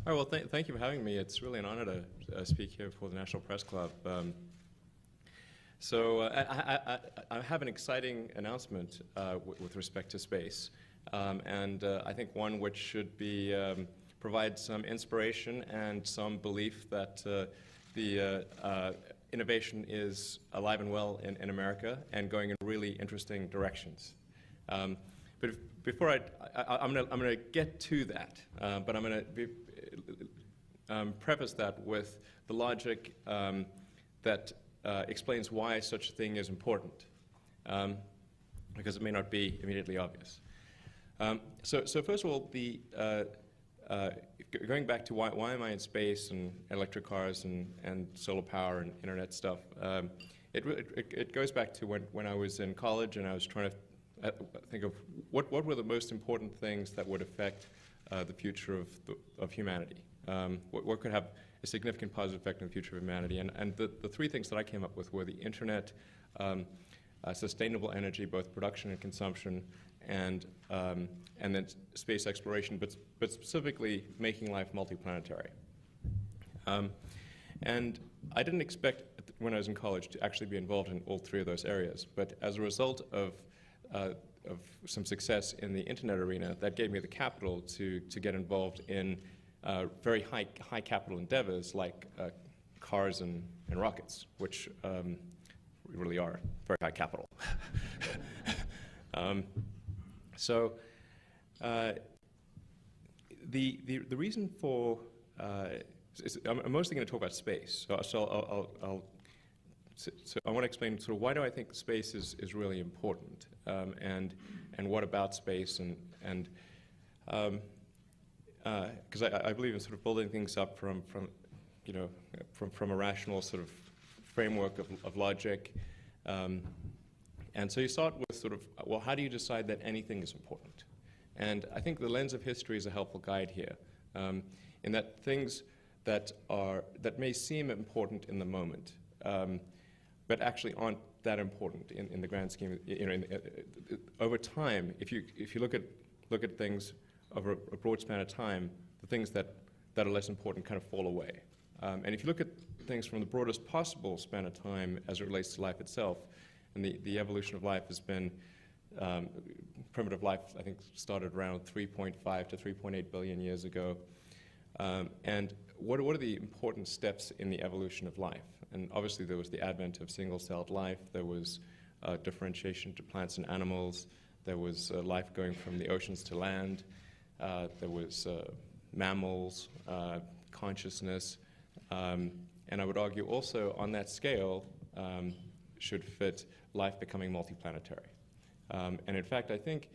All right, well, thank you for having me. It's really an honor to speak here for the National Press Club. I have an exciting announcement with respect to space, and I think one which should be provide some inspiration and some belief that the innovation is alive and well in America and going in really interesting directions. But before I'm going to get to that, but I'm going to preface that with the logic that explains why such a thing is important, because it may not be immediately obvious. So first of all, going back to why am I in space and electric cars and solar power and internet stuff, it goes back to when I was in college and I was trying to think of what were the most important things that would affect the future of humanity. What could have a significant positive effect on the future of humanity? And the three things that I came up with were the internet, sustainable energy, both production and consumption, and then space exploration, but specifically making life multiplanetary. And I didn't expect when I was in college to actually be involved in all three of those areas, but as a result of some success in the internet arena, that gave me the capital to get involved in very high capital endeavors like cars and rockets, which really are very high capital. The reason for I'm mostly going to talk about space. So I want to explain sort of why do I think space is really important, and what about space, and because I believe in sort of building things up from a rational sort of framework of logic, and so you start with sort of, well, how do you decide that anything is important? And I think the lens of history is a helpful guide here, in that things that may seem important in the moment, but actually aren't that important in the grand scheme. Over time, if you look at things over a broad span of time, the things that are less important kind of fall away. And if you look at things from the broadest possible span of time as it relates to life itself, and the evolution of life has been, primitive life, I think, started around 3.5 to 3.8 billion years ago. And what are the important steps in the evolution of life? And obviously there was the advent of single-celled life, there was differentiation to plants and animals, there was life going from the oceans to land, there was mammals, consciousness, and I would argue also on that scale should fit life becoming multiplanetary. And in fact, I think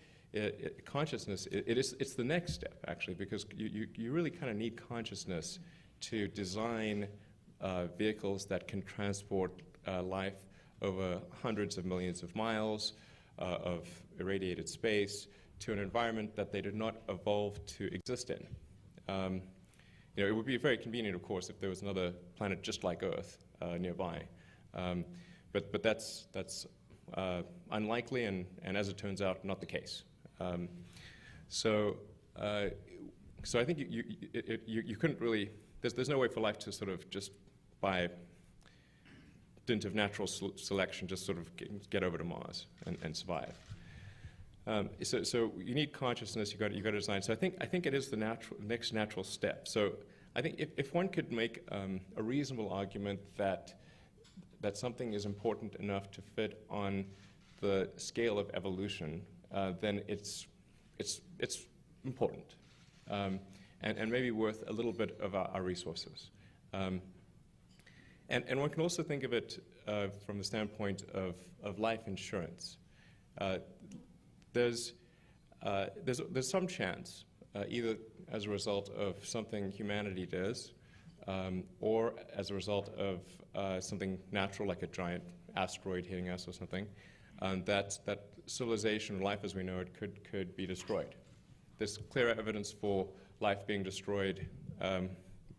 consciousness, it's the next step, actually, because you really kind of need consciousness to design vehicles that can transport life over hundreds of millions of miles of irradiated space to an environment that they did not evolve to exist in. It would be very convenient, of course, if there was another planet just like Earth nearby. But that's unlikely, and as it turns out, not the case. So I think you couldn't really. There's no way for life to sort of just by dint of natural selection just sort of get over to Mars and survive. So you need consciousness. You got to design. So I think it is the next natural step. So I think if one could make a reasonable argument that something is important enough to fit on the scale of evolution, then it's important, and maybe worth a little bit of our resources. And one can also think of it from the standpoint of life insurance. There's some chance, either as a result of something humanity does, or as a result of something natural like a giant asteroid hitting us or something, that civilization, life as we know it, could be destroyed. There's clear evidence for life being destroyed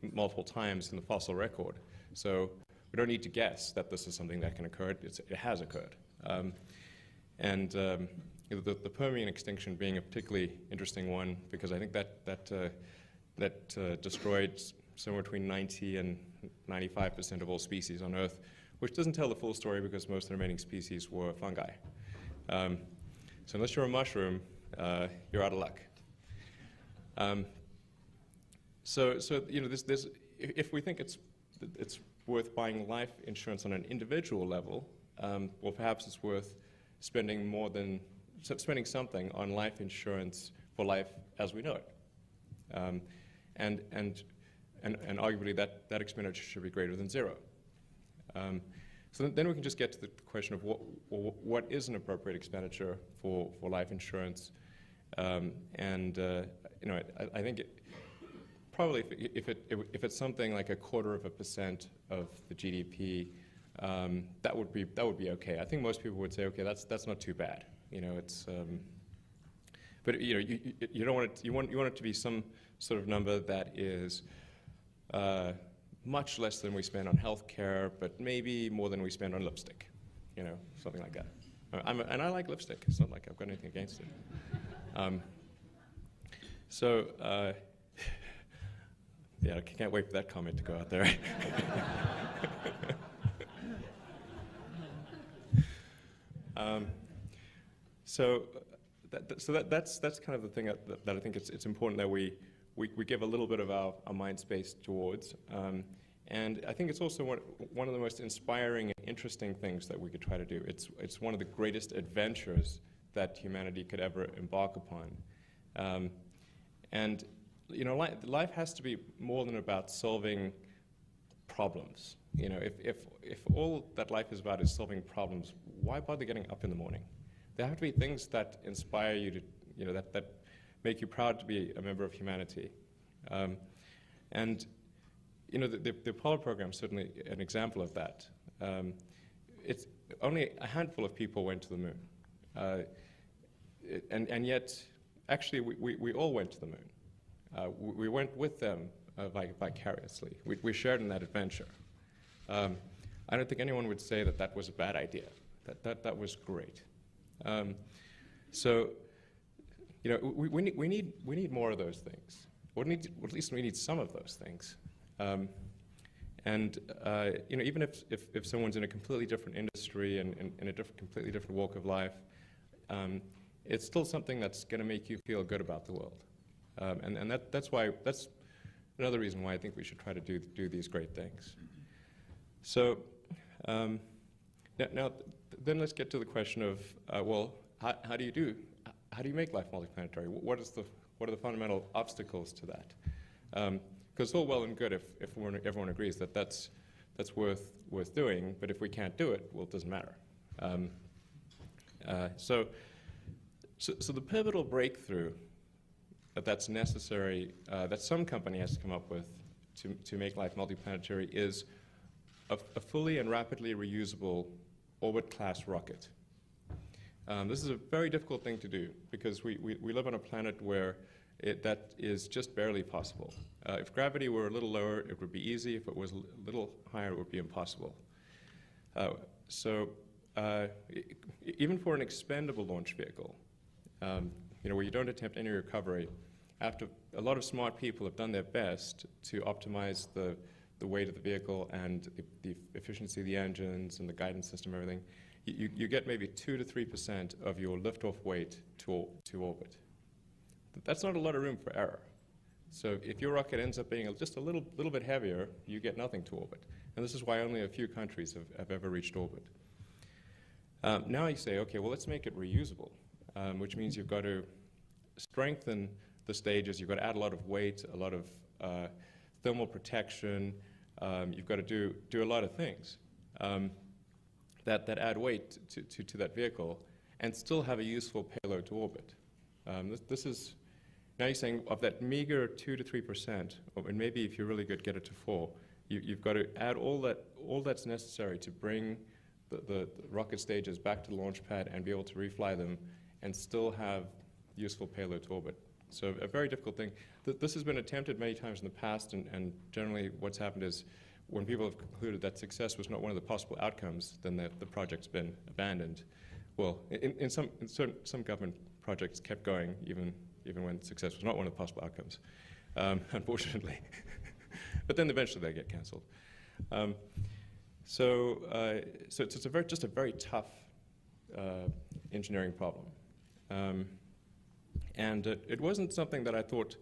multiple times in the fossil record. So we don't need to guess that this is something that can occur. It has occurred. The Permian extinction being a particularly interesting one, because I think that destroyed somewhere between 90 and 95% of all species on Earth, which doesn't tell the full story because most of the remaining species were fungi. So unless you're a mushroom, you're out of luck. So you know, if we think it's worth buying life insurance on an individual level, well, perhaps it's worth spending something on life insurance for life as we know it, and arguably that expenditure should be greater than zero. So then we can just get to the question of what is an appropriate expenditure for life insurance, you know, I think probably if it's something like 0.25% of the GDP, that would be okay. I think most people would say, okay, that's not too bad. You know, it's but you know, you don't want it. You want it to be some sort of number that is much less than we spend on healthcare, but maybe more than we spend on lipstick. You know, something like that. And I like lipstick. It's not like I've got anything against it. Yeah, I can't wait for that comment to go out there. That's kind of the thing that I think it's important that we give a little bit of our mind space towards. And I think it's also one of the most inspiring and interesting things that we could try to do. It's one of the greatest adventures that humanity could ever embark upon. And you know, life has to be more than about solving problems. You know, if all that life is about is solving problems, why bother getting up in the morning? There have to be things that inspire you to, you know, that make you proud to be a member of humanity. And you know, the Apollo program is certainly an example of that. It's only a handful of people went to the moon, and yet, actually, we all went to the moon. We went with them vicariously. We shared in that adventure. I don't think anyone would say that was a bad idea. That was great. So, you know, we need more of those things. Or at least we need some of those things. You know, even if someone's in a completely different industry and in a completely different walk of life, it's still something that's going to make you feel good about the world. And that's another reason why I think we should try to do these great things. So now then let's get to the question of well, how do you make life multiplanetary? What are the fundamental obstacles to that? Because it's all well and good if everyone agrees that that's worth doing, but if we can't do it, well, it doesn't matter. So the pivotal breakthrough that's necessary, that some company has to come up with to make life multiplanetary is a fully and rapidly reusable orbit-class rocket. This is a very difficult thing to do because we live on a planet where that is just barely possible. If gravity were a little lower, it would be easy. If it was a little higher, it would be impossible. Even for an expendable launch vehicle, you know, where you don't attempt any recovery, after a lot of smart people have done their best to optimize the weight of the vehicle and the efficiency of the engines and the guidance system, everything, you get maybe 2 to 3% of your liftoff weight to orbit. That's not a lot of room for error. So if your rocket ends up being just a little bit heavier, you get nothing to orbit. And this is why only a few countries have ever reached orbit. Now you say, okay, well, let's make it reusable, which means you've got to strengthen the stages. You've got to add a lot of weight, a lot of thermal protection. You've got to do a lot of things that add weight to that vehicle and still have a useful payload to orbit. This is, now you're saying of that meager 2 to 3%, and maybe if you're really good, get it to 4%, you've got to add all that's necessary to bring the rocket stages back to the launch pad and be able to refly them and still have useful payload to orbit. So a very difficult thing. This has been attempted many times in the past, and generally what's happened is when people have concluded that success was not one of the possible outcomes, then the project's been abandoned. Well, in some government projects kept going even when success was not one of the possible outcomes. unfortunately. But then eventually they get cancelled. So it's just a very tough engineering problem. And it wasn't something that I thought,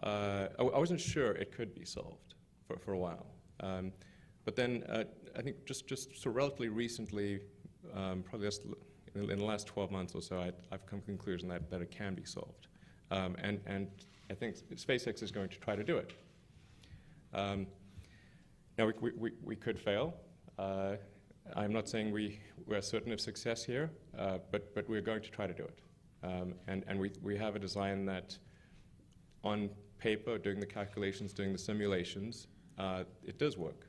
I wasn't sure it could be solved for a while. But then I think just so relatively recently, probably just in the last 12 months or so, I've come to the conclusion that it can be solved. And I think SpaceX is going to try to do it. Now, we could fail. I'm not saying we're certain of success here, but we're going to try to do it. And we have a design that, on paper, doing the calculations, doing the simulations, it does work.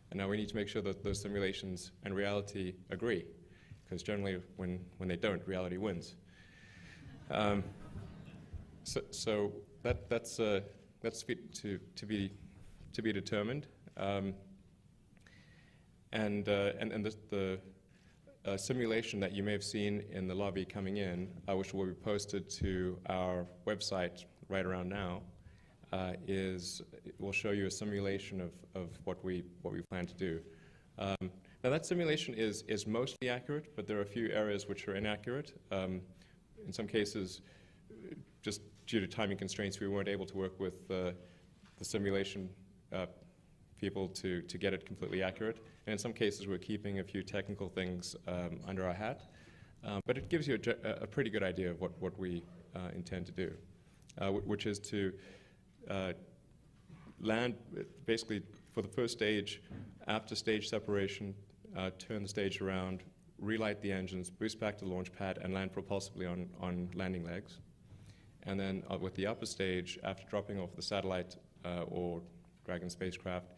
And now we need to make sure that those simulations and reality agree, because generally when they don't, reality wins. So that's to be determined. And the simulation that you may have seen in the lobby coming in, which will be posted to our website right around now, will show you a simulation of what we plan to do. Now that simulation is mostly accurate, but there are a few areas which are inaccurate. In some cases, just due to timing constraints, we weren't able to work with the simulation people to get it completely accurate. And in some cases, we're keeping a few technical things under our hat. But it gives you a pretty good idea of what we intend to do, which is to land basically for the first stage, after stage separation, turn the stage around, relight the engines, boost back to the launch pad, and land propulsively on landing legs. And then with the upper stage, after dropping off the satellite or Dragon spacecraft,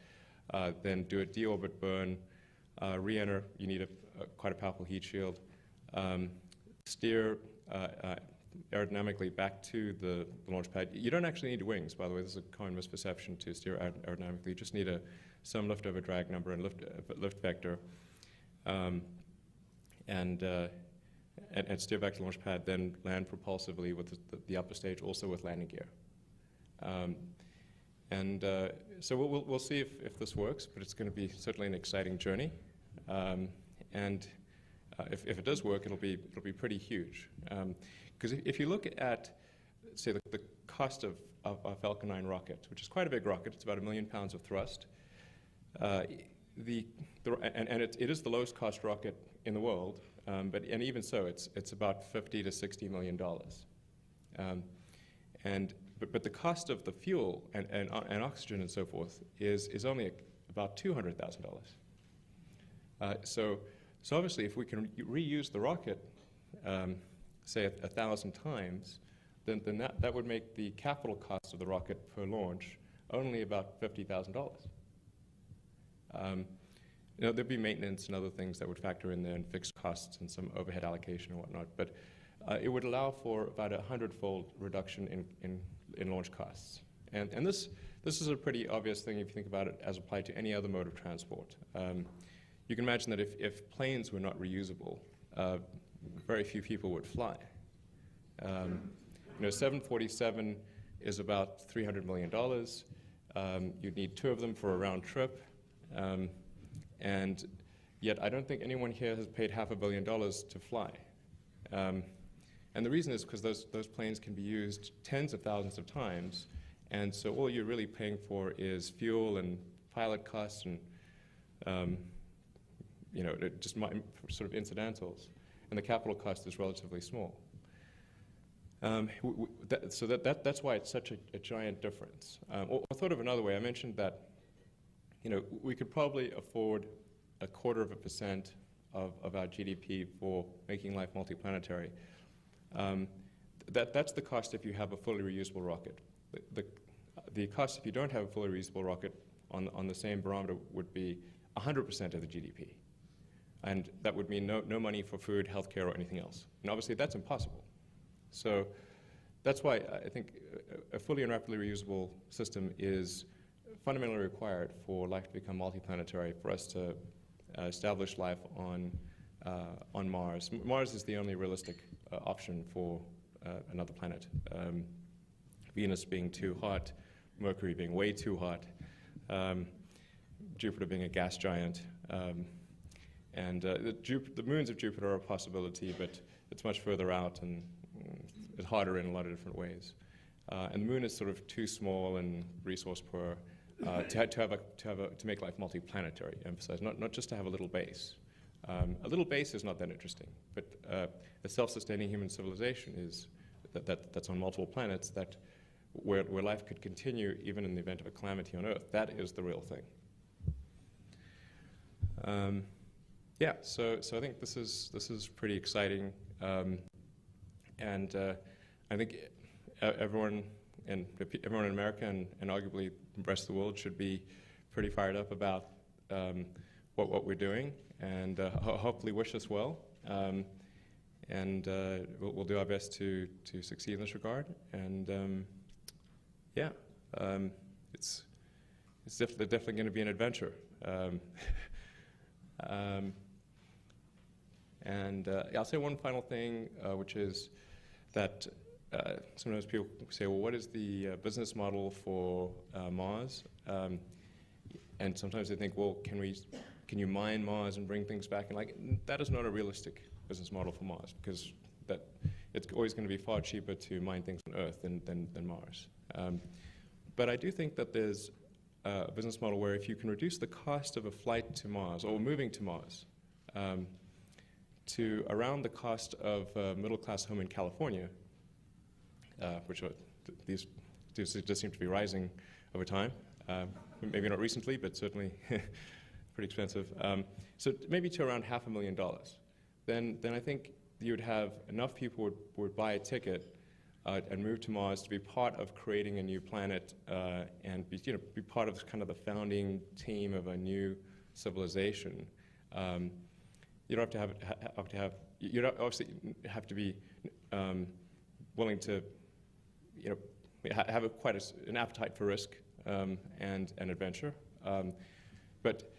then do a deorbit burn, re-enter. You need quite a powerful heat shield. Steer aerodynamically back to the launch pad. You don't actually need wings, by the way. This is a common misperception to steer aerodynamically. You just need some lift over drag number and lift vector, and steer back to the launch pad. Then land propulsively with the upper stage, also with landing gear. So we'll see if this works, but it's going to be certainly an exciting journey. And if it does work, it'll be pretty huge. Because if you look at, say, the cost of a Falcon 9 rocket, which is quite a big rocket, it's about 1 million pounds of thrust. It is the lowest cost rocket in the world, and even so, it's about $50 to $60 million. But the cost of the fuel and oxygen and so forth is only about $200,000. So obviously, if we can reuse the rocket, say 1,000 times, then that would make the capital cost of the rocket per launch only about $50,000. There'd be maintenance and other things that would factor in there, and fixed costs and some overhead allocation and whatnot. But it would allow for about 100-fold reduction in launch costs. And this is a pretty obvious thing if you think about it as applied to any other mode of transport. You can imagine that if planes were not reusable, very few people would fly. 747 is about $300 million. You'd need 2 of them for a round trip. And yet I don't think anyone here has paid $500 million to fly. And the reason is because those planes can be used tens of thousands of times, and so all you're really paying for is fuel and pilot costs and just sort of incidentals, and the capital cost is relatively small. So that's why it's such a giant difference. Or thought of another way, I mentioned that we could probably afford 0.25% of our GDP for making life multiplanetary. That's the cost if you have a fully reusable rocket. The cost if you don't have a fully reusable rocket on the same barometer would be 100% of the GDP. And that would mean no money for food, healthcare, or anything else. And obviously that's impossible. So that's why I think a fully and rapidly reusable system is fundamentally required for life to become multiplanetary, for us to establish life on Mars. Mars is the only realistic option for another planet. Venus being too hot, Mercury being way too hot, Jupiter being a gas giant. And the moons of Jupiter are a possibility, but it's much further out and it's harder in a lot of different ways. And the moon is sort of too small and resource poor to make life multiplanetary. Emphasize not just to have a little base. A little base is not that interesting, but a self-sustaining human civilization is that's on multiple planets where life could continue even in the event of a calamity on Earth. That is the real thing. Yeah, so I think this is pretty exciting, and I think everyone in America and arguably the rest of the world should be pretty fired up about what we're doing, and hopefully wish us well, and we'll do our best to succeed in this regard. And yeah, it's definitely going to be an adventure. And I'll say one final thing, which is that sometimes people say, well, what is the business model for Mars? And sometimes they think, well, can you mine Mars and bring things back? And that is not a realistic business model for Mars, because it's always going to be far cheaper to mine things on Earth than Mars. But I do think that there's a business model where if you can reduce the cost of a flight to Mars or moving to Mars to around the cost of a middle-class home in California, which these just seem to be rising over time, maybe not recently, but certainly pretty expensive. So maybe to around $500,000. Then I think you'd have enough people would buy a ticket and move to Mars to be part of creating a new planet and be part of kind of the founding team of a new civilization. You don't have to have you don't obviously have to be willing to have quite an appetite for risk and adventure. But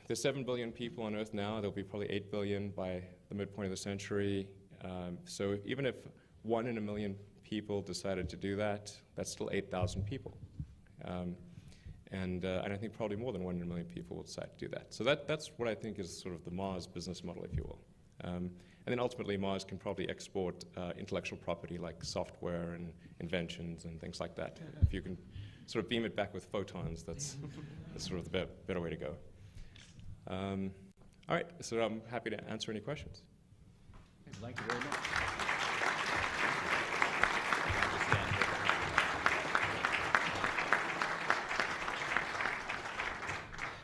there's 7 billion people on Earth now. There'll be probably 8 billion by the midpoint of the century. So even if 1 in a million people decided to do that, that's still 8,000 people. And I think probably more than 1 in a million people will decide to do that. So that's what I think is sort of the Mars business model, if you will. And then ultimately Mars can probably export intellectual property like software and inventions and things like that. If you can sort of beam it back with photons, that's sort of the better way to go. All right, so I'm happy to answer any questions. Thank you very much.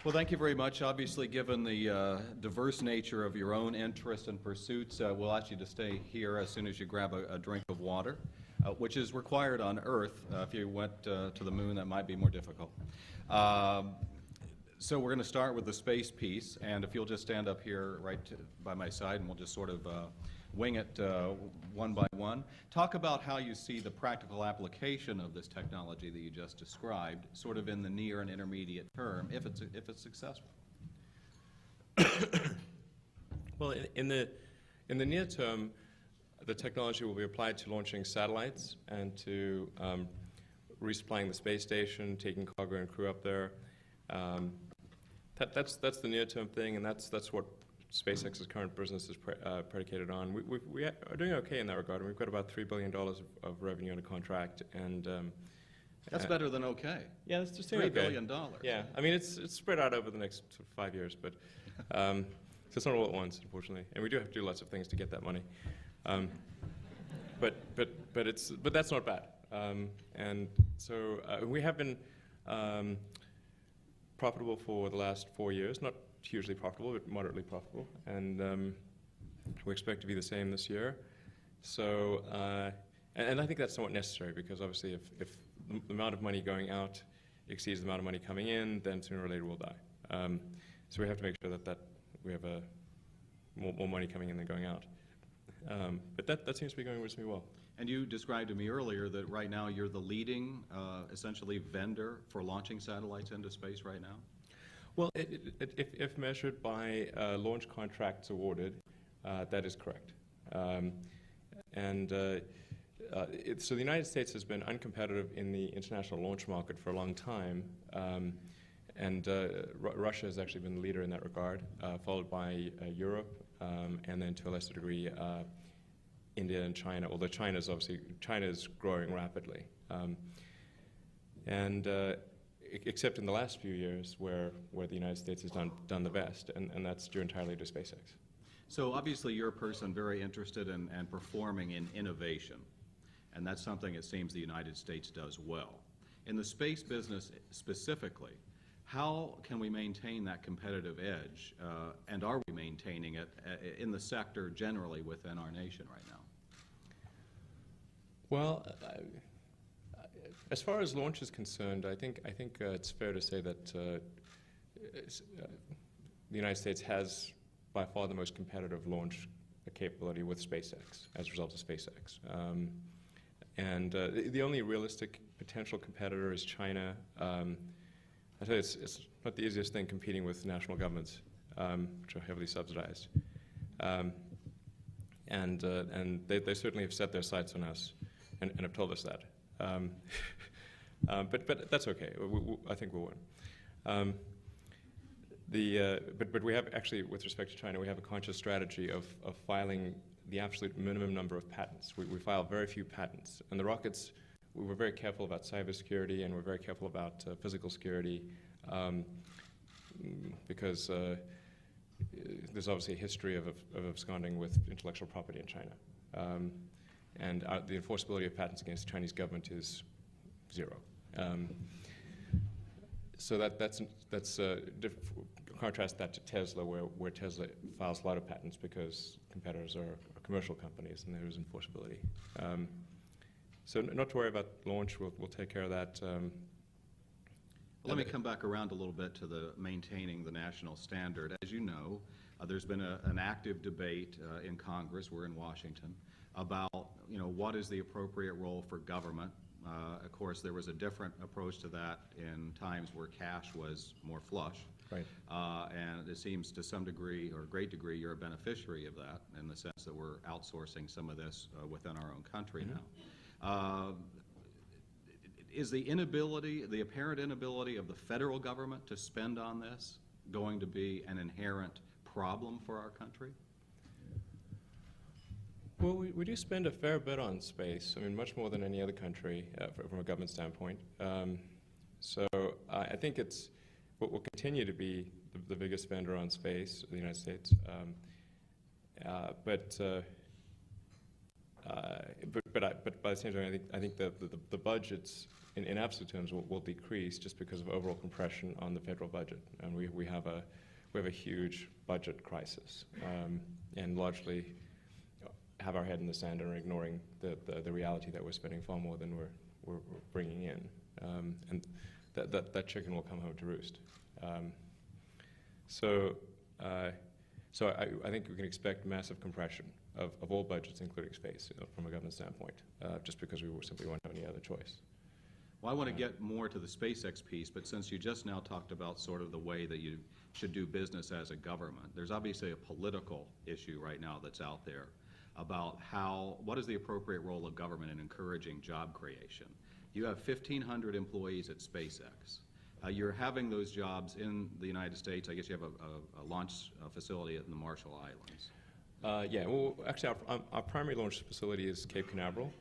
Well, thank you very much. Obviously, given the diverse nature of your own interests and pursuits, we'll ask you to stay here as soon as you grab a drink of water, which is required on Earth. If you went to the moon, that might be more difficult. So we're going to start with the space piece, and if you'll just stand up here right by my side, and we'll just sort of wing it one by one. Talk about how you see the practical application of this technology that you just described, sort of in the near and intermediate term, if it's successful. Well, in the near term, the technology will be applied to launching satellites and to resupplying the space station, taking cargo and crew up there. That's the near-term thing, and that's what SpaceX's current business is predicated on. We are doing okay in that regard, and we've got about $3 billion of revenue under contract, and that's better than okay. Yeah, that's just $3 billion. Yeah, I mean it's spread out over the next sort of 5 years, but so it's not all at once, unfortunately, and we do have to do lots of things to get that money. But that's not bad, and so we have been profitable for the last 4 years, not hugely profitable, but moderately profitable, and we expect to be the same this year. So, and I think that's somewhat necessary, because obviously if the amount of money going out exceeds the amount of money coming in, then sooner or later we'll die. So we have to make sure that we have more money coming in than going out. But that seems to be going reasonably well. And you described to me earlier that right now you're the leading, essentially, vendor for launching satellites into space right now? Well, if measured by launch contracts awarded, that is correct. And So the United States has been uncompetitive in the international launch market for a long time, and Russia has actually been the leader in that regard, followed by Europe, and then to a lesser degree India and China, although China is growing rapidly. Except in the last few years where the United States has done the best, and that's due entirely to SpaceX. So obviously you're a person very interested in and performing in innovation, and that's something it seems the United States does well. In the space business specifically, how can we maintain that competitive edge, and are we maintaining it in the sector generally within our nation right now? Well, as far as launch is concerned, I think it's fair to say that the United States has by far the most competitive launch capability with SpaceX, as a result of SpaceX. The only realistic potential competitor is China. I tell you, it's not the easiest thing competing with national governments, which are heavily subsidized. They certainly have set their sights on us and have told us that. But that's okay. I think we'll win. But we have actually, with respect to China, we have a conscious strategy of filing the absolute minimum number of patents. We file very few patents. And the rockets, we were very careful about cybersecurity, and we're very careful about physical security, because there's obviously a history of absconding with intellectual property in China. And the enforceability of patents against the Chinese government is zero. So that's contrast that to Tesla, where Tesla files a lot of patents because competitors are commercial companies and there is enforceability. So not to worry about launch. We'll take care of that. Let me come back around a little bit to the maintaining the national standard. As you know, there's been an active debate in Congress, we're in Washington, about what is the appropriate role for government. Of course, there was a different approach to that in times where cash was more flush. Right. And it seems to some degree, or a great degree, you're a beneficiary of that in the sense that we're outsourcing some of this within our own country now. Is the apparent inability of the federal government to spend on this going to be an inherent problem for our country? Well, we do spend a fair bit on space. I mean, much more than any other country from a government standpoint. So I think we'll continue to be the biggest spender on space in the United States. But by the same time, I think the budgets in absolute terms will decrease just because of overall compression on the federal budget, and we have a huge budget crisis, and largely have our head in the sand and are ignoring the reality that we're spending far more than we're bringing in, and that chicken will come home to roost. So I think we can expect massive compression of all budgets, including space, from a government standpoint, just because we simply won't have any other choice. Well, I want to get more to the SpaceX piece, but since you just now talked about sort of the way that you should do business as a government, there's obviously a political issue right now that's out there about what is the appropriate role of government in encouraging job creation. You have 1,500 employees at SpaceX. You're having those jobs in the United States. I guess you have a launch facility in the Marshall Islands. Yeah, well, actually, our primary launch facility is Cape Canaveral,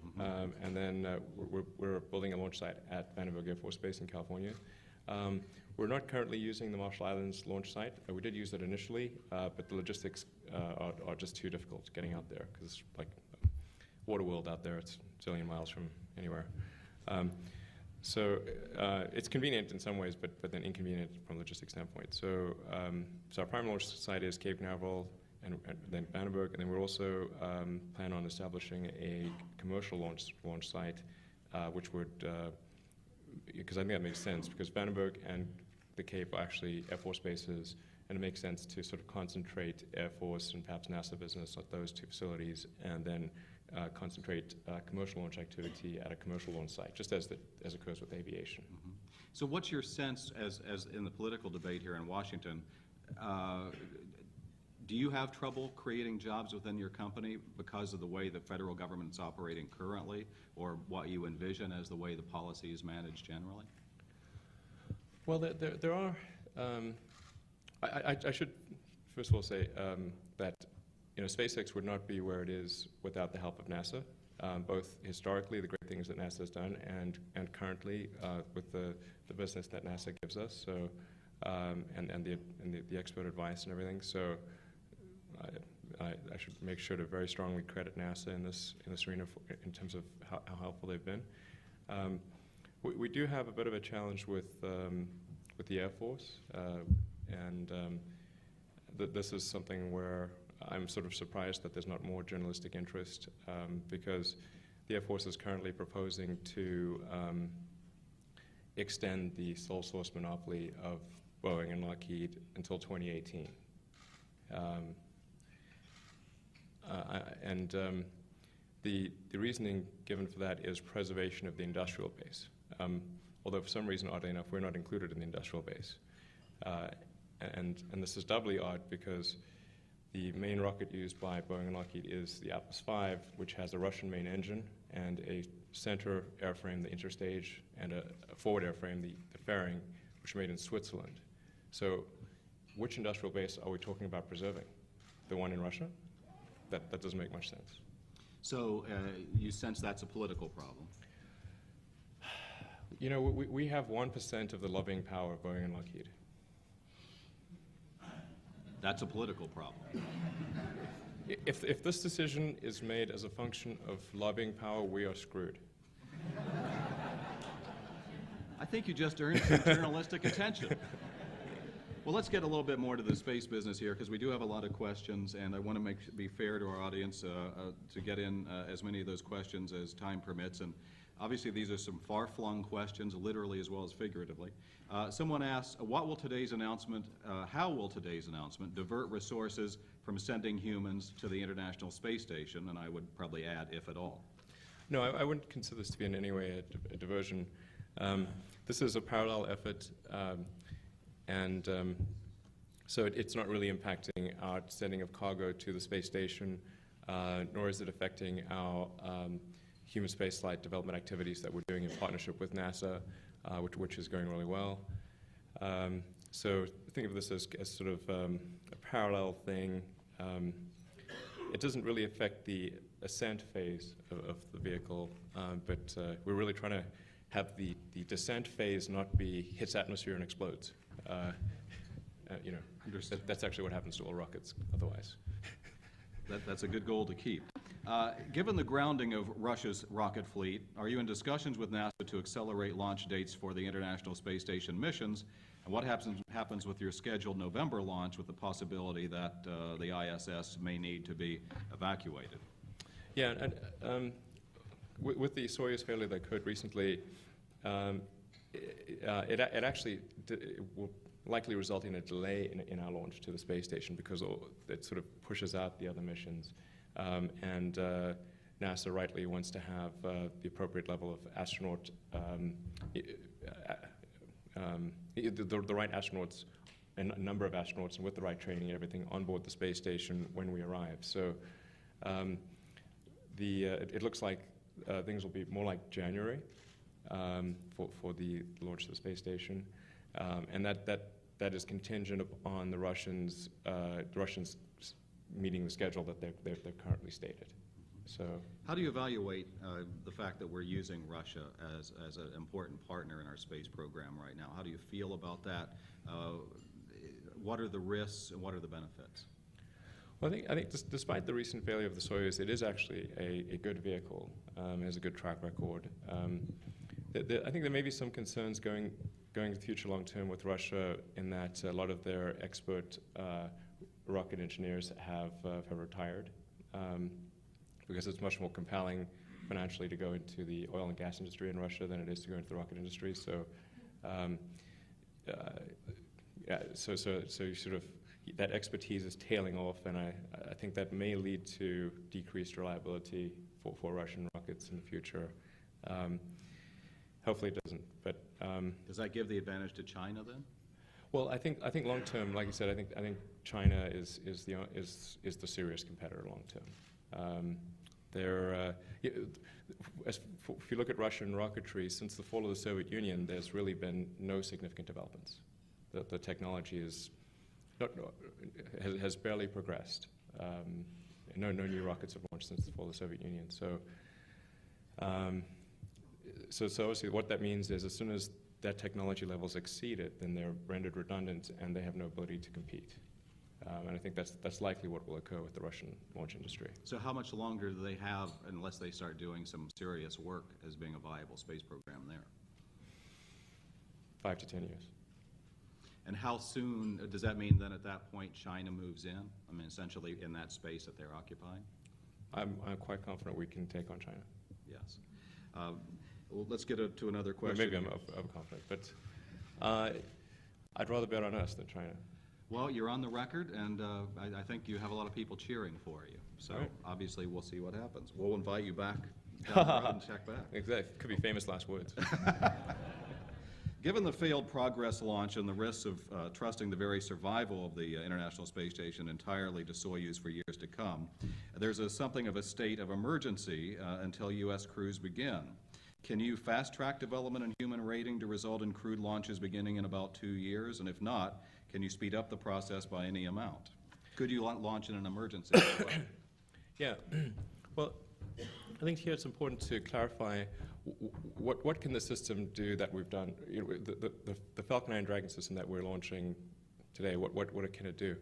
and then we're building a launch site at Vandenberg Air Force Base in California. We're not currently using the Marshall Islands launch site. We did use it initially, but the logistics are just too difficult getting out there because it's like water world out there. It's a zillion miles from anywhere. So it's convenient in some ways, but then inconvenient from a logistics standpoint. So our primary launch site is Cape Canaveral and then Vandenberg, and then we're also plan on establishing a commercial launch site, which would, because I think that makes sense, because Vandenberg and the Cape are actually Air Force bases, and it makes sense to sort of concentrate Air Force and perhaps NASA business at those two facilities, and then concentrate commercial launch activity at a commercial launch site, just as occurs with aviation. So what's your sense, as in the political debate here in Washington, Do you have trouble creating jobs within your company because of the way the federal government's operating currently, or what you envision as the way the policy is managed generally? Well, there are. I should first of all say that SpaceX would not be where it is without the help of NASA. Both historically, the great things that NASA has done, and currently with the business that NASA gives us. So, and the expert advice and everything. So, I should make sure to very strongly credit NASA in this arena in terms of how helpful they've been. We do have a bit of a challenge with the Air Force, and this is something where I'm sort of surprised that there's not more journalistic interest, because the Air Force is currently proposing to extend the sole source monopoly of Boeing and Lockheed until 2018. The reasoning given for that is preservation of the industrial base. Although for some reason, oddly enough, we're not included in the industrial base. And this is doubly odd because the main rocket used by Boeing and Lockheed is the Atlas V, which has a Russian main engine and a center airframe, the interstage, and a forward airframe, the fairing, which are made in Switzerland. So which industrial base are we talking about preserving? The one in Russia? That doesn't make much sense. So you sense that's a political problem? We have 1% of the lobbying power of Boeing and Lockheed. That's a political problem. If this decision is made as a function of lobbying power, we are screwed. I think you just earned some journalistic attention. Well, let's get a little bit more to the space business here, because we do have a lot of questions, and I want to be fair to our audience to get in as many of those questions as time permits. And obviously, these are some far-flung questions, literally as well as figuratively. Someone asks, how will today's announcement divert resources from sending humans to the International Space Station? And I would probably add, if at all. No, I wouldn't consider this to be in any way a diversion. This is a parallel effort, and so it's not really impacting our sending of cargo to the space station, nor is it affecting our human spaceflight development activities that we're doing in partnership with NASA, which is going really well. So think of this as sort of a parallel thing. It doesn't really affect the ascent phase of the vehicle, but we're really trying to have the descent phase not be hits atmosphere and explodes. That's actually what happens to all rockets otherwise. That's a good goal to keep. Given the grounding of Russia's rocket fleet, are you in discussions with NASA to accelerate launch dates for the International Space Station missions? And what happens with your scheduled November launch with the possibility that the ISS may need to be evacuated? Yeah, and with the Soyuz failure that occurred recently, it actually will likely result in a delay in our launch to the space station, because it sort of pushes out the other missions. And NASA rightly wants to have the appropriate level of astronaut, the right astronauts, and a number of astronauts, and with the right training and everything on board the space station when we arrive. So it looks like things will be more like January for the launch of the space station, and that is contingent upon the Russians meeting the schedule that they're currently stated. So, how do you evaluate the fact that we're using Russia as an important partner in our space program right now? How do you feel about that? What are the risks and what are the benefits? Well, I think despite the recent failure of the Soyuz, it is actually a good vehicle. It has a good track record. I think there may be some concerns going to the future long term with Russia, in that a lot of their expert rocket engineers have retired, because it's much more compelling financially to go into the oil and gas industry in Russia than it is to go into the rocket industry. So, so you sort of, that expertise is tailing off, and I think that may lead to decreased reliability for Russian rockets in the future. Hopefully it doesn't, but... Does that give the advantage to China then? Well, I think long term, like you said, I think China is the serious competitor long term. If you look at Russian rocketry, since the fall of the Soviet Union, there's really been no significant developments. The technology has barely progressed. No new rockets have launched since the fall of the Soviet Union. So obviously what that means is as soon as that technology level is exceeded, then they're rendered redundant and they have no ability to compete. And I think that's likely what will occur with the Russian launch industry. So how much longer do they have unless they start doing some serious work as being a viable space program there? 5 to 10 years. And how soon, does that mean then at that point China moves in? I mean, essentially in that space that they're occupying? I'm quite confident we can take on China. Yes. Well, let's get to another question. Maybe I'm overconfident, but I'd rather bet on us than China. Well, you're on the record, and I think you have a lot of people cheering for you. So right. Obviously we'll see what happens. We'll invite you back down the road and check back. Exactly. Could be famous last words. Given the failed Progress launch and the risks of trusting the very survival of the International Space Station entirely to Soyuz for years to come, there's something of a state of emergency until U.S. crews begin. Can you fast-track development and human rating to result in crewed launches beginning in about 2 years? And if not, can you speed up the process by any amount? Could you launch in an emergency? Yeah. Well, I think here it's important to clarify what can the system do that we've done. You know, the Falcon 9 Dragon system that we're launching today, what can it do?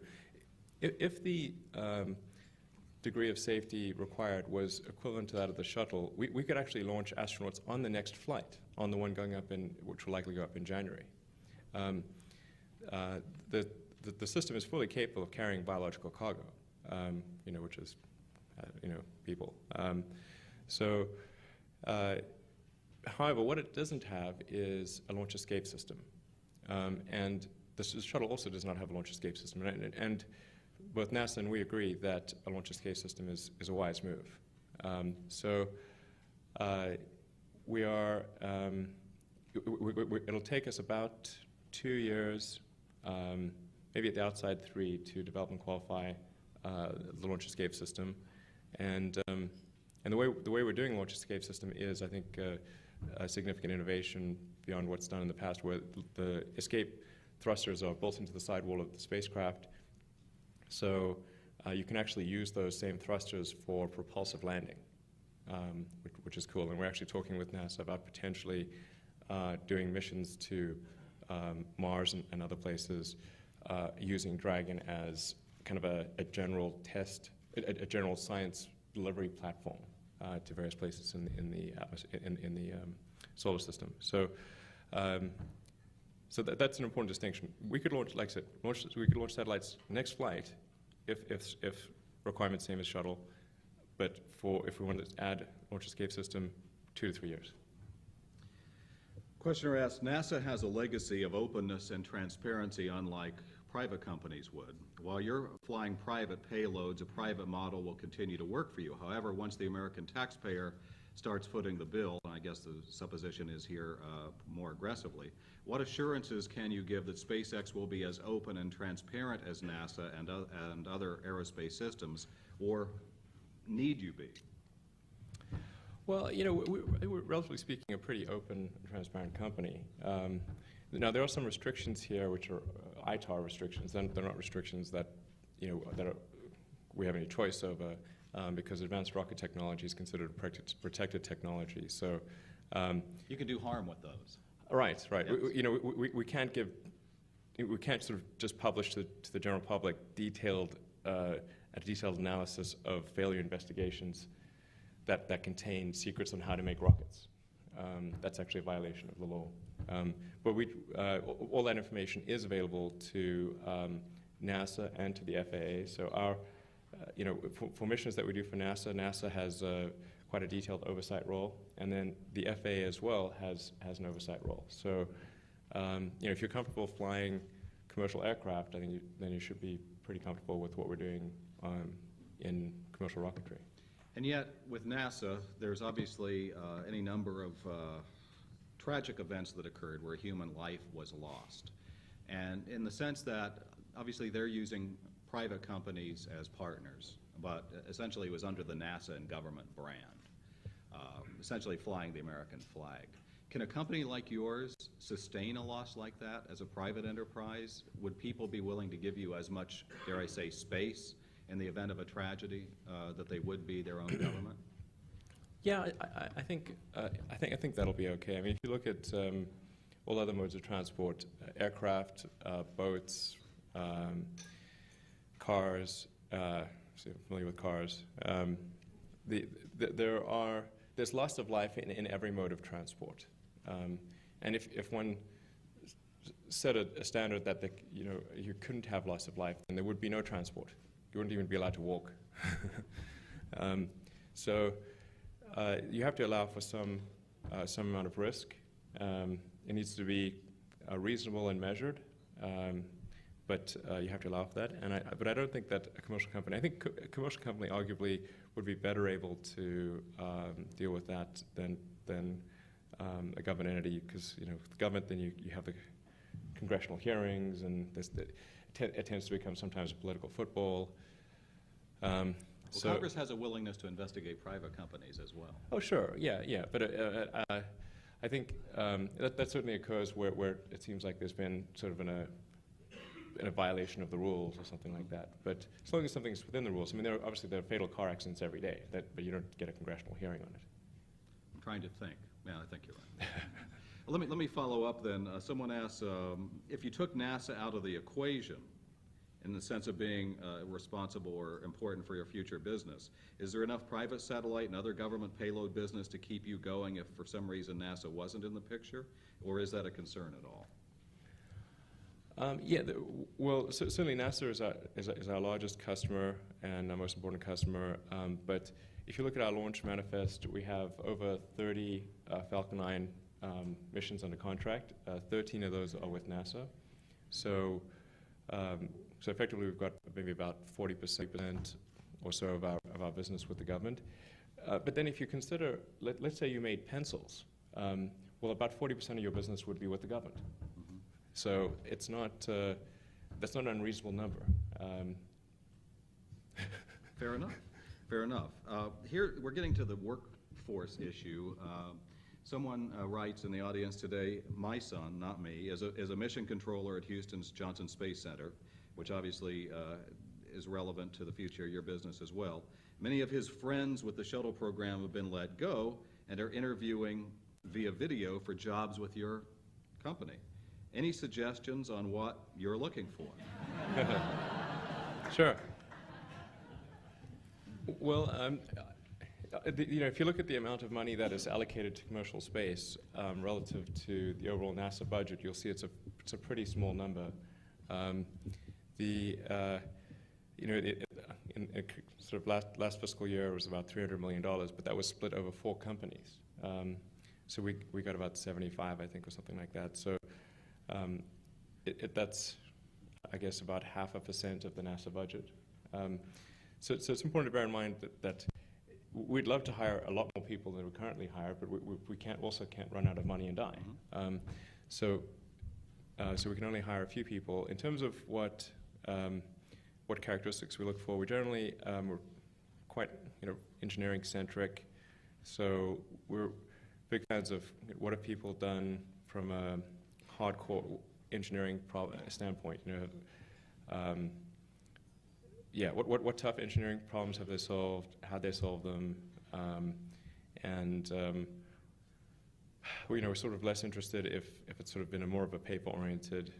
If the degree of safety required was equivalent to that of the shuttle, we could actually launch astronauts on the next flight, on the one going up which will likely go up in January. The system is fully capable of carrying biological cargo, you know, which is, you know, people. However, what it doesn't have is a launch escape system, and the shuttle also does not have a launch escape system. And both NASA and we agree that a launch escape system is a wise move. We are. It'll take us about 2 years, maybe at the outside 3, to develop and qualify the launch escape system. And the way we're doing the launch escape system is, I think, a significant innovation beyond what's done in the past, where the escape thrusters are built into the sidewall of the spacecraft. So you can actually use those same thrusters for propulsive landing, which is cool. And we're actually talking with NASA about potentially doing missions to Mars and other places using Dragon as kind of a general test, a general science delivery platform to various places in the solar system. So that's an important distinction. We could launch, like I said, we could launch satellites next flight if requirements same as shuttle, but if we wanted to add launch escape system, 2 to 3 years. Questioner asks, NASA has a legacy of openness and transparency unlike private companies would. While you're flying private payloads, a private model will continue to work for you. However, once the American taxpayer starts footing the bill, and I guess the supposition is here more aggressively, what assurances can you give that SpaceX will be as open and transparent as NASA and other aerospace systems, or need you be? Well, you know, we're relatively speaking a pretty open and transparent company. Now, there are some restrictions here which are ITAR restrictions. They're not restrictions that, you know, we have any choice over, because advanced rocket technology is considered protected technology. So you can do harm with those. Right. Yes. You know, we can't sort of just publish to the general public a detailed analysis of failure investigations that contain secrets on how to make rockets. That's actually a violation of the law. But all that information is available to NASA and to the FAA. So our, you know, for missions that we do for NASA has quite a detailed oversight role, and then the FAA as well has an oversight role. So, you know, if you're comfortable flying commercial aircraft, I think then you should be pretty comfortable with what we're doing in commercial rocketry. And yet, with NASA, there's obviously any number of tragic events that occurred where human life was lost. And in the sense that, obviously, they're using private companies as partners, but essentially it was under the NASA and government brand, essentially flying the American flag. Can a company like yours sustain a loss like that as a private enterprise? Would people be willing to give you as much, dare I say, space in the event of a tragedy that they would be their own government? Yeah, I think that'll be okay. I mean, if you look at all other modes of transport, aircraft, boats, cars. So you're familiar with cars. There's loss of life in every mode of transport. And if one set a standard that you couldn't have loss of life, then there would be no transport. You wouldn't even be allowed to walk. So you have to allow for some amount of risk. It needs to be reasonable and measured, but you have to allow for that. But I don't think that a commercial company. I think a commercial company arguably would be better able to deal with that than a government entity, because the government, then you have the congressional hearings, and it tends to become sometimes a political football. So Congress has a willingness to investigate private companies as well. Oh, sure, yeah. But I think that certainly occurs where it seems like there's been sort of in a violation of the rules or something like that. But as long as something's within the rules, I mean, there are fatal car accidents every day, but you don't get a congressional hearing on it. I'm trying to think. Yeah, I think you're right. Well, let me follow up then. Someone asks, if you took NASA out of the equation, in the sense of being responsible or important for your future business, is there enough private satellite and other government payload business to keep you going if for some reason NASA wasn't in the picture, or is that a concern at all? Well, certainly NASA is our largest customer and our most important customer, but if you look at our launch manifest, we have over 30 Falcon 9 missions under contract. 13 of those are with NASA. So effectively, we've got maybe about 40% or so of our business with the government. But then if you consider, let's say you made pencils, well, about 40% of your business would be with the government. Mm-hmm. So it's not that's not an unreasonable number. Fair enough. Fair enough. Here we're getting to the workforce issue. Someone writes in the audience today, my son, not me, is a mission controller at Houston's Johnson Space Center, which obviously is relevant to the future of your business as well. Many of his friends with the shuttle program have been let go and are interviewing via video for jobs with your company. Any suggestions on what you're looking for? Sure. Well, if you look at the amount of money that is allocated to commercial space relative to the overall NASA budget, you'll see it's a pretty small number. In sort of last fiscal year, it was about $300 million, but that was split over 4 companies. So we got about 75, I think, or something like that. So that's, I guess, about 0.5% of the NASA budget. So it's important to bear in mind that we'd love to hire a lot more people than we currently hire, but we can't run out of money and die. Mm-hmm. So we can only hire a few people. In terms of what characteristics we look for, we're quite engineering centric. So we're big fans of what have people done from a hardcore engineering standpoint. What tough engineering problems have they solved? How they solve them? We're sort of less interested if it's sort of been more of a paper-oriented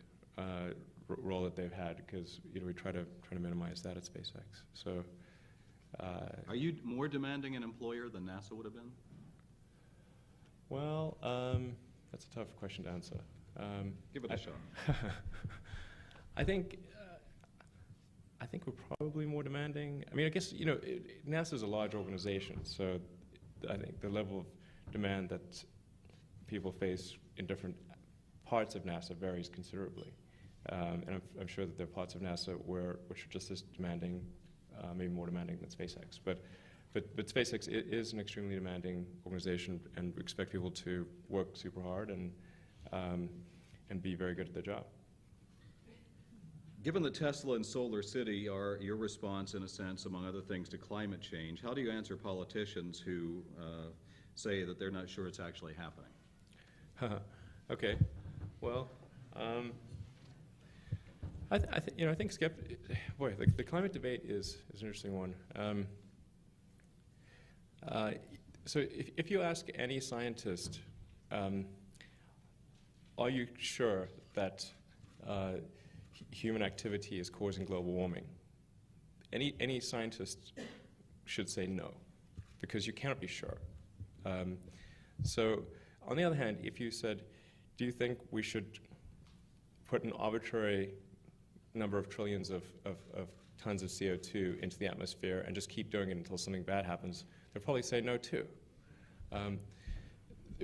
role that they've had, because we try to minimize that at SpaceX. So, are you more demanding an employer than NASA would have been? Well, that's a tough question to answer. Give it a shot. I think we're probably more demanding. I mean, I guess NASA is a large organization, so I think the level of demand that people face in different parts of NASA varies considerably. And I'm sure that there are parts of NASA which are just as demanding, maybe more demanding than SpaceX. But SpaceX is an extremely demanding organization, and we expect people to work super hard and be very good at their job. Given that Tesla and Solar City are your response, in a sense, among other things, to climate change, how do you answer politicians who say that they're not sure it's actually happening? Okay. Well, I think the climate debate is an interesting one. So if you ask any scientist, are you sure that human activity is causing global warming? Any scientist should say no, because you cannot be sure. So on the other hand, if you said, do you think we should put an arbitrary number of trillions of tons of CO2 into the atmosphere and just keep doing it until something bad happens, they'll probably say no too.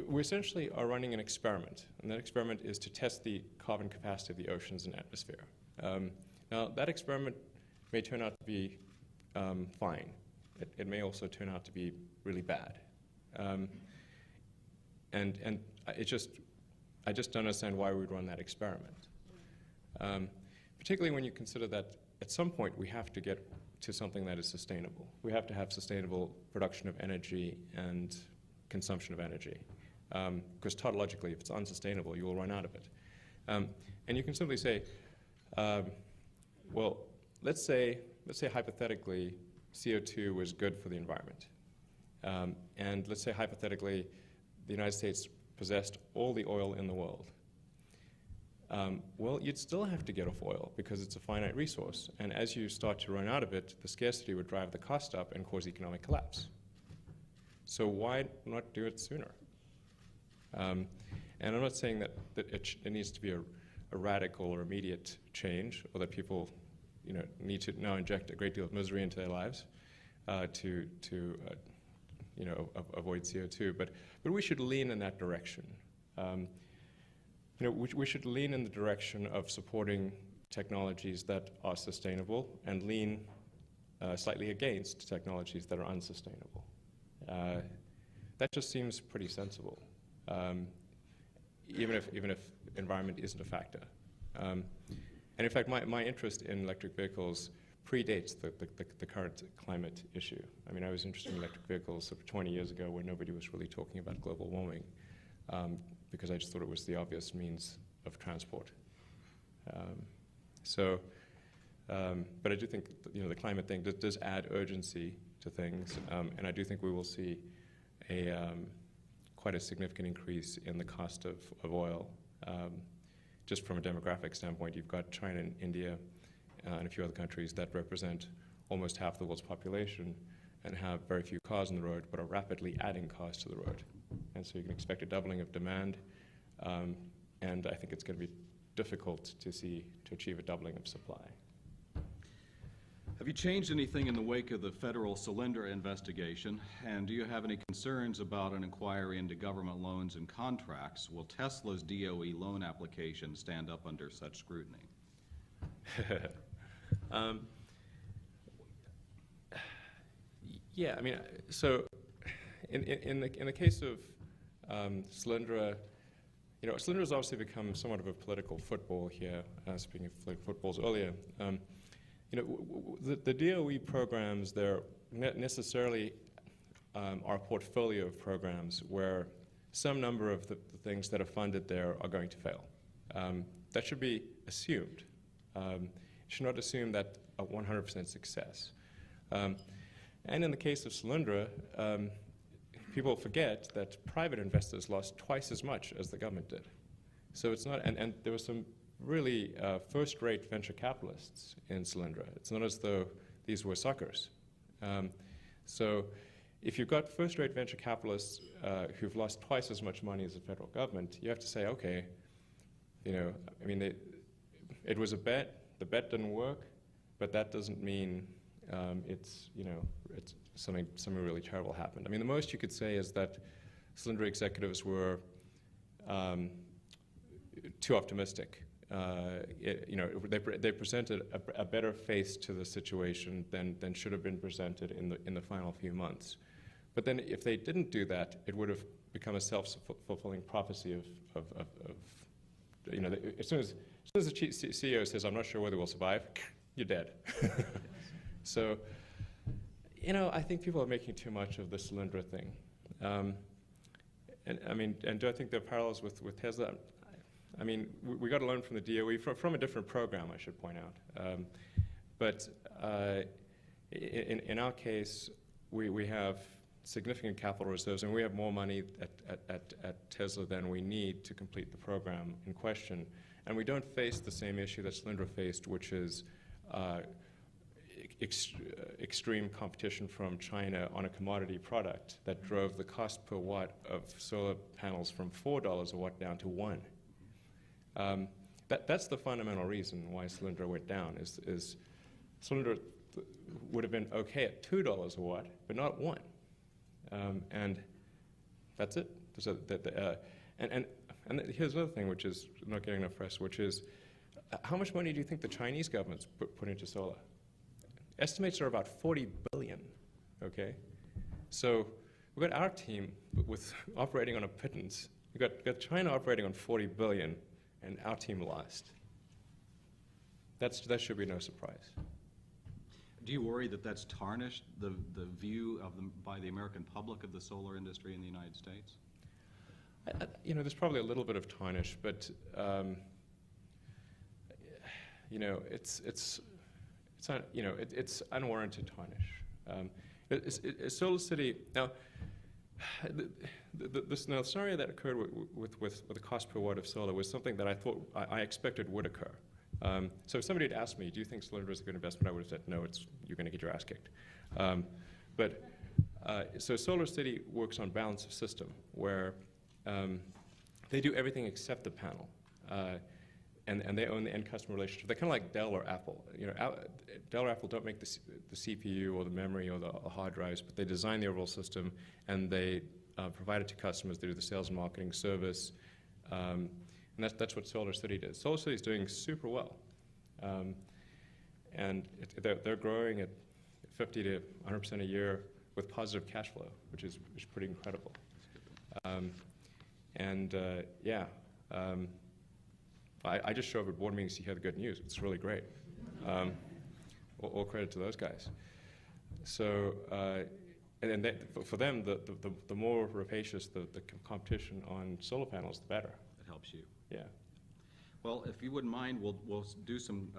We essentially are running an experiment, and that experiment is to test the carbon capacity of the oceans and atmosphere. Now, that experiment may turn out to be fine. It may also turn out to be really bad. And I just don't understand why we'd run that experiment. Particularly when you consider that at some point we have to get to something that is sustainable. We have to have sustainable production of energy and consumption of energy. Because tautologically, if it's unsustainable, you will run out of it. And you can simply say, well, let's say hypothetically CO2 was good for the environment. And let's say hypothetically the United States possessed all the oil in the world. Well, you'd still have to get off oil because it's a finite resource. And as you start to run out of it, the scarcity would drive the cost up and cause economic collapse. So why not do it sooner? And I'm not saying that it needs to be a radical or immediate change, or that people need to now inject a great deal of misery into their lives to avoid CO2. But we should lean in that direction. We should lean in the direction of supporting technologies that are sustainable and lean slightly against technologies that are unsustainable. That just seems pretty sensible, even if environment isn't a factor. And in fact, my interest in electric vehicles predates the current climate issue. I mean, I was interested in electric vehicles sort of 20 years ago when nobody was really talking about global warming, because I just thought it was the obvious means of transport. But I do think the climate thing does add urgency to things, and I do think we will see quite a significant increase in the cost of oil. Just from a demographic standpoint, you've got China and India and a few other countries that represent almost half the world's population and have very few cars on the road, but are rapidly adding cars to the road. And so you can expect a doubling of demand, and I think it's going to be difficult to achieve a doubling of supply. Have you changed anything in the wake of the federal Solyndra investigation? And do you have any concerns about an inquiry into government loans and contracts? Will Tesla's DOE loan application stand up under such scrutiny? Yeah, I mean, so in the case of Solyndra, Solyndra has obviously become somewhat of a political football here. Speaking of footballs earlier. The DOE programs, they're necessarily are a portfolio of programs where some number of the things that are funded there are going to fail. That should be assumed. You should not assume that a 100% success. And in the case of Solyndra, people forget that private investors lost twice as much as the government did. So it's not, and there were some really first-rate venture capitalists in Solyndra. It's not as though these were suckers. So if you've got first-rate venture capitalists who've lost twice as much money as the federal government, you have to say, okay, I mean, it was a bet. The bet didn't work, but that doesn't mean it's something really terrible happened. I mean, the most you could say is that Solyndra executives were too optimistic. They presented a better face to the situation than should have been presented in the final few months. But then, if they didn't do that, it would have become a self-fulfilling prophecy of as soon as the CEO says, "I'm not sure whether we'll survive," you're dead. So, I think people are making too much of the Solyndra thing. And do I think there are parallels with Tesla? I mean, we got a loan from the DOE from a different program, I should point out. But in our case, we have significant capital reserves, and we have more money at Tesla than we need to complete the program in question. And we don't face the same issue that Solyndra faced, which is extreme competition from China on a commodity product that drove the cost per watt of solar panels from $4 a watt down to $1. That's the fundamental reason why Solyndra went down. Is Solyndra would have been okay at $2 a watt, but not $1. And that's it. And here's another thing, which is not getting enough press, which is how much money do you think the Chinese government's put into solar? Estimates are about 40 billion, okay? So we've got our team operating on a pittance. We've got China operating on 40 billion, and our team lost. That should be no surprise. Do you worry that that's tarnished the view by the American public of the solar industry in the United States? There's probably a little bit of tarnish, but it's unwarranted tarnish. Solar City now. The scenario that occurred with the cost per watt of solar was something that I expected would occur. So if somebody had asked me, do you think Solyndra is a good investment, I would have said, no, you're going to get your ass kicked. So Solar City works on balance of system, where they do everything except the panel. And they own the end customer relationship. They're kind of like Dell or Apple. Dell or Apple don't make the CPU or the memory or the hard drives, but they design the overall system and they provide it to customers. They do the sales and marketing service, and that's what Solar City does. Solar City is doing super well, and they're growing at 50 to 100% a year with positive cash flow, which is pretty incredible. I just show up at board meetings to hear the good news. It's really great. All credit to those guys. So, for them, the more rapacious the competition on solar panels, the better. It helps you. Yeah. Well, if you wouldn't mind, we'll do some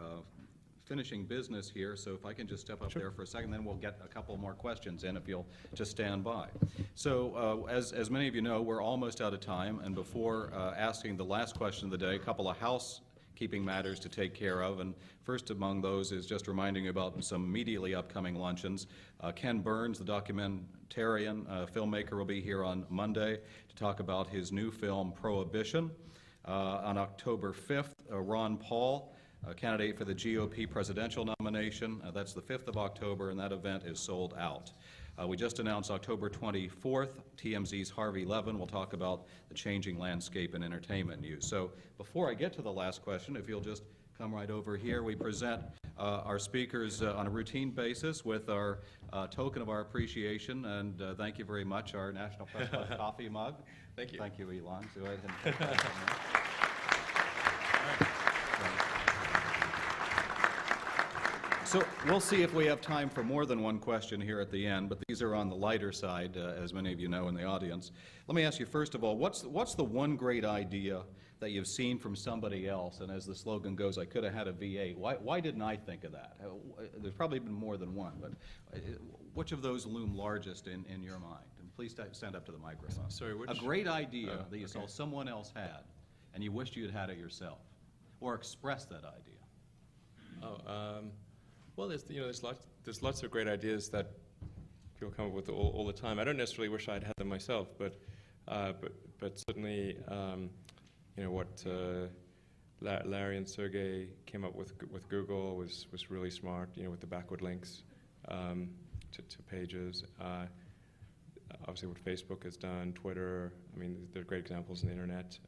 finishing business here. So if I can just step up there for a second, then we'll get a couple more questions in if you'll just stand by. So as many of you know, we're almost out of time. And before asking the last question of the day, a couple of housekeeping matters to take care of. And first among those is just reminding you about some immediately upcoming luncheons. Ken Burns, the documentarian filmmaker, will be here on Monday to talk about his new film, Prohibition. On October 5th, Ron Paul, a candidate for the GOP presidential nomination. That's the 5th of October, and that event is sold out. We just announced October 24th, TMZ's Harvey Levin will talk about the changing landscape in entertainment news. So before I get to the last question, if you'll just come right over here, we present our speakers on a routine basis with our token of our appreciation, and thank you very much, our National Press Club coffee mug. Thank you. Thank you, Elon. Go ahead and take that. So we'll see if we have time for more than one question here at the end, but these are on the lighter side, as many of you know in the audience. Let me ask you, first of all, what's the one great idea that you've seen from somebody else? And as the slogan goes, I could have had a V8. Why didn't I think of that? There's probably been more than one, but which of those loom largest in your mind? And please stand up to the microphone. Sorry, which? A great idea that you saw someone else had, and you wished you had had it yourself, or expressed that idea. Well, there's lots of great ideas that people come up with all the time. I don't necessarily wish I'd had them myself, but certainly, what Larry and Sergey came up with Google was really smart. With the backward links to pages. Obviously, what Facebook has done, Twitter. I mean, there are great examples on the internet,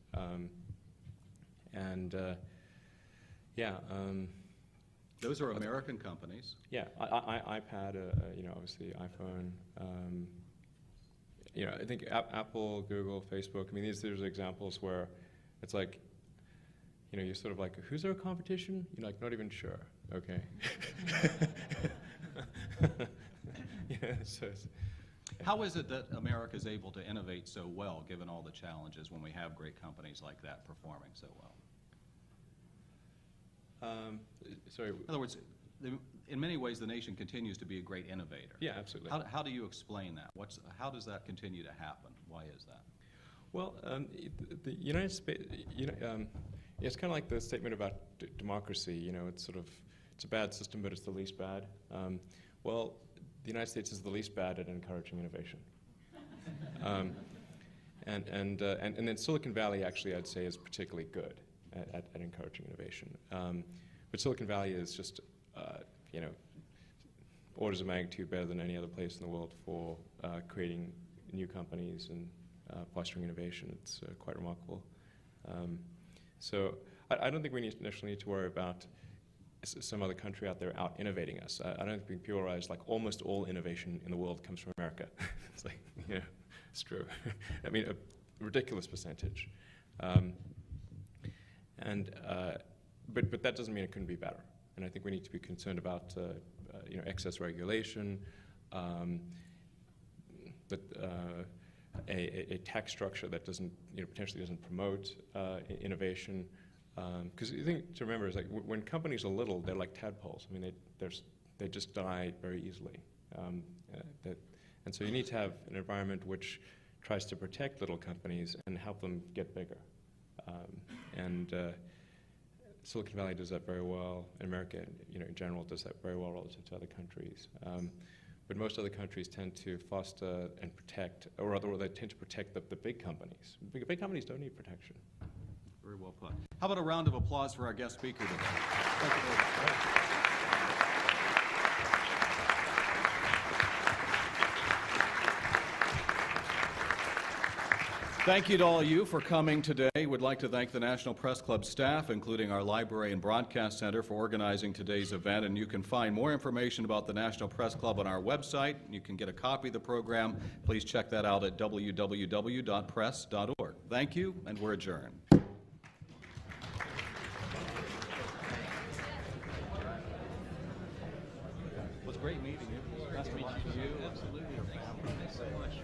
Those are American companies. Yeah, iPad, obviously iPhone. I think Apple, Google, Facebook. I mean, these are examples where it's like, you know, you're sort of like, who's our competition? You're like, not even sure. Okay. Yeah, so How is it that America is able to innovate so well, given all the challenges, when we have great companies like that performing so well? sorry. In other words, in many ways, the nation continues to be a great innovator. Yeah, absolutely. How do you explain that? How does that continue to happen? Why is that? Well, the United States, it's kind of like the statement about democracy. You know, it's a bad system, but it's the least bad. Well, the United States is the least bad at encouraging innovation. And then Silicon Valley, actually, I'd say, is particularly good at encouraging innovation. But Silicon Valley is just, you know, orders of magnitude better than any other place in the world for creating new companies and fostering innovation. It's quite remarkable. So I don't think we necessarily need to worry about some other country out there out innovating us. I don't think people realize like almost all innovation in the world comes from America. It's like, yeah, it's true. I mean, a ridiculous percentage. But that doesn't mean it couldn't be better. And I think we need to be concerned about you know, excess regulation, but a tax structure that doesn't, you know, potentially doesn't promote innovation. Because the thing to remember is, like, when companies are little, they're like tadpoles. I mean, they just die very easily. And so you need to have an environment which tries to protect little companies and help them get bigger. Silicon Valley does that very well. America, you know, in general, does that very well relative to other countries. But most other countries tend to foster and protect, or rather, they tend to protect the big companies. Big companies don't need protection. Very well put. How about a round of applause for our guest speaker today? Thank you very much. Thank you to all of you for coming today. We'd like to thank the National Press Club staff, including our Library and Broadcast Center, for organizing today's event. And you can find more information about the National Press Club on our website. You can get a copy of the program. Please check that out at www.press.org. Thank you, and we're adjourned. It was great meeting you. Nice to meet you. Absolutely. Thanks so much.